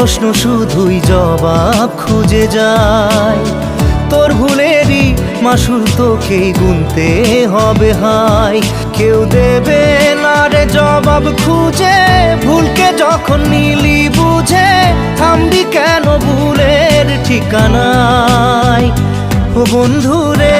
প্রশ্ন শুধুই জবাব খুঁজে যায়। তোর ভুলেরই মাসুল তোকেই গুনতে হবে হাই। কেউ দেবে না রে জবাব খুঁজে, ভুলকে যখন নিলি বুঝে থামবি কেন ভুলের ঠিকানায়। ও বন্ধু রে